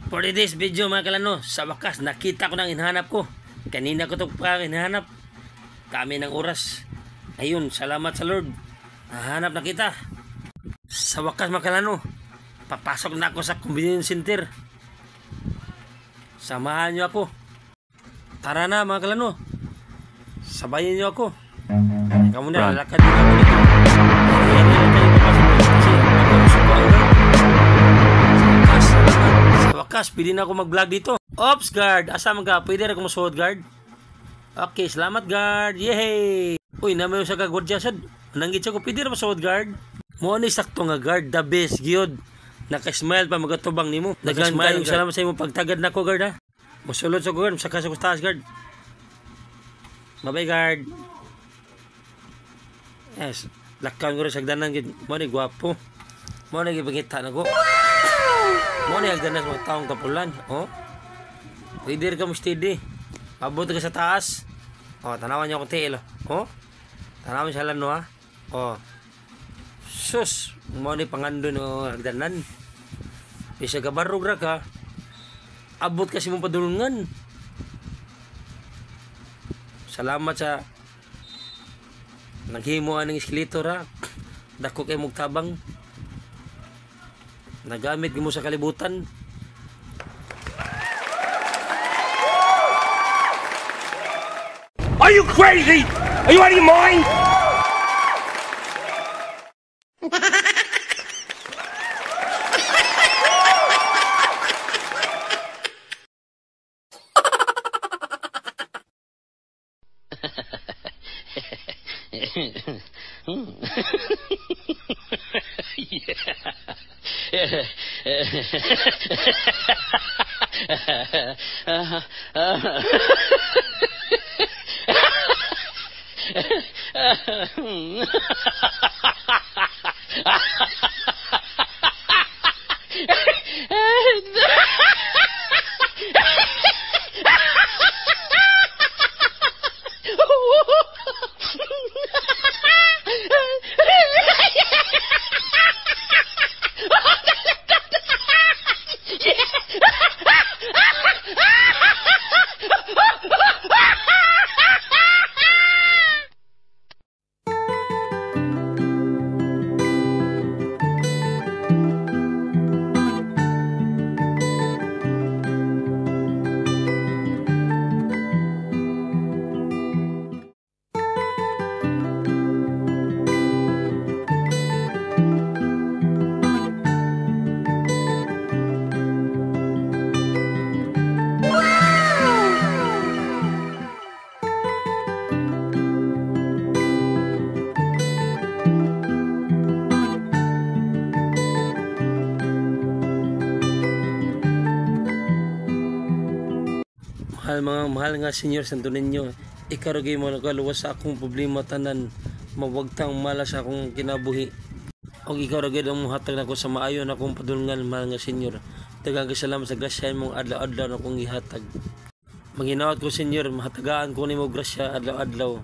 For this video mga kalano, sa wakas nakita ko ng hinahanap ko. Kanina ko ito pa hinahanap. Kami ng oras. Ayun, salamat sa Lord. Nahanap na kita. Sa wakas mga kalano, papasok na ako sa convenience center. Samahan nyo ako. Tara na mga kalano. Sabayin nyo ako. Kamu na, lalakad din ako dito. Sa wakas, pwede na ako mag-vlog dito. Ops guard, asa man ka? Pwede na ako masuot guard? Okay, salamat guard. Yehey! Uy, naman yung sa kagwardya sad. Nanggit siya ko, pwede na masuot guard? Mo ni sakto nga guard, the best gyud. Naka-smile pa magatubang nimo. Naka-smile yung salamat sa imo pagtagad na ko guard ha. Musulod sa guard, saka sa taas guard. Bye-bye guard. Yes, lakkan ko rin sa hagdanan gid. Mo ni gwapo. Mo ni gipangita na ko. Mo ni hagdanan sa mga taong kapulan, oh. Pwede rin ka mo steady. Abot ka sa taas. Oh, tanawan niyo akong tiil, oh. Tanawan sa lano ha. Oh. Sus, mo ni pangandun o hagdanan. Bisa ka barog ra ka. Abot kasi mong padulungan. Salamat sa naghimo aning eskalator ha. Dako kay mong tabang. Nagamit mo sa kalibutan. Are you crazy? Are you out of your mind? Mahal nga Senyor Santo Niño, ikarugay mo nagaluwas sa akong problema tanan, mawagtang malas akong kinabuhi. Og ikarugay ang muhatag nako sa maayon akong padulngan, mahal nga Senyor. Daghang salamat sa grasya mong adlaw-adlaw na akong ihatag. Maginawat ko Senyor, mahatagaan ko nimo grasya adlaw-adlaw.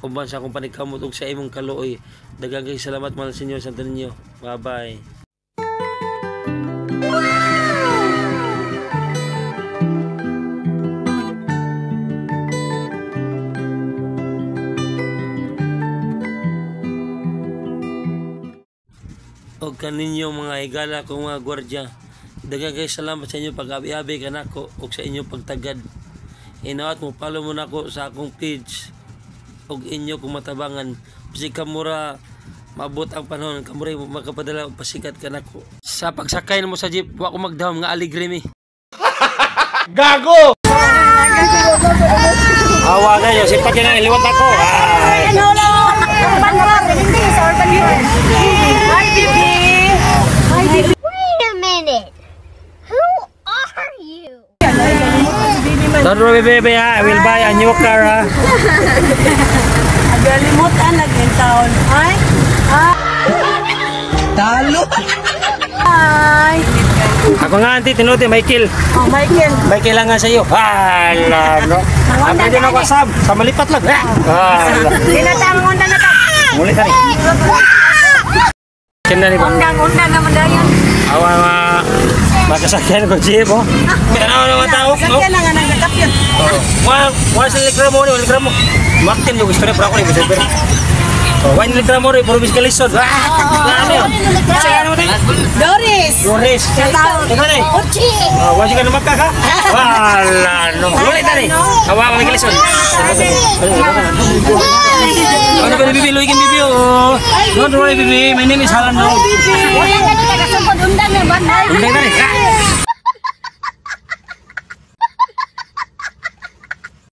Uban sa akong panikamot og sa imong kaluoy. Daghang salamat mahal Senyor Santo Niño. Bye-bye. O kaninyo mga higala kong mga gwardya, daghang kay salamat sa inyo pag-abi-abi ka nako o sa inyo pagtagad. Inawat mo, follow mo nako sa akong page o inyo kung matabangan. Bisig kamura maabot ang panahon, kamura makapadala o pasikat ka nako. Sa pagsakay mo sa jeep, wa ko magdahom nga aligre mi. Gago! Awa na yun, sipat yan ang iliwat ako. Wait a minute. Who are you? Don't worry baby ha, I will buy a new car ha. Agalimutan nag-in-town. Ay? Talo! Ay! Ako nga auntie, tinuti, Michael. Oh, Michael. Michael lang nga sa iyo. Hala, no? Pwede na ako asab, sa malipat lang. Hala. Tinatang undang na ta. Muli ka rin. Kenda ni ba? Undang naman dayon. Awa nga. Makasakyan ko jeep oh. Tanaw naman tao. Sakyan na nga nagkakapyan. Wala sa reklamo ni, reklamo. Maktin yung istorya para ako ni Busober. Wala ni reklamo rin, puro biskalisod. Ano yun? Sige, ano mo tayo? Doris! Doris. Kataon. Ikaw na eh. Uchi! Wala siya ka na magkaka. Wala no. Wala ito rin. Hawa ko may kalisod. Ano ba ni Bibi? Luigin Bibi oh. Don't worry Bibi, my name is Halan no. Wala ka na taga-sugod. Undan na banday. Undan na rin.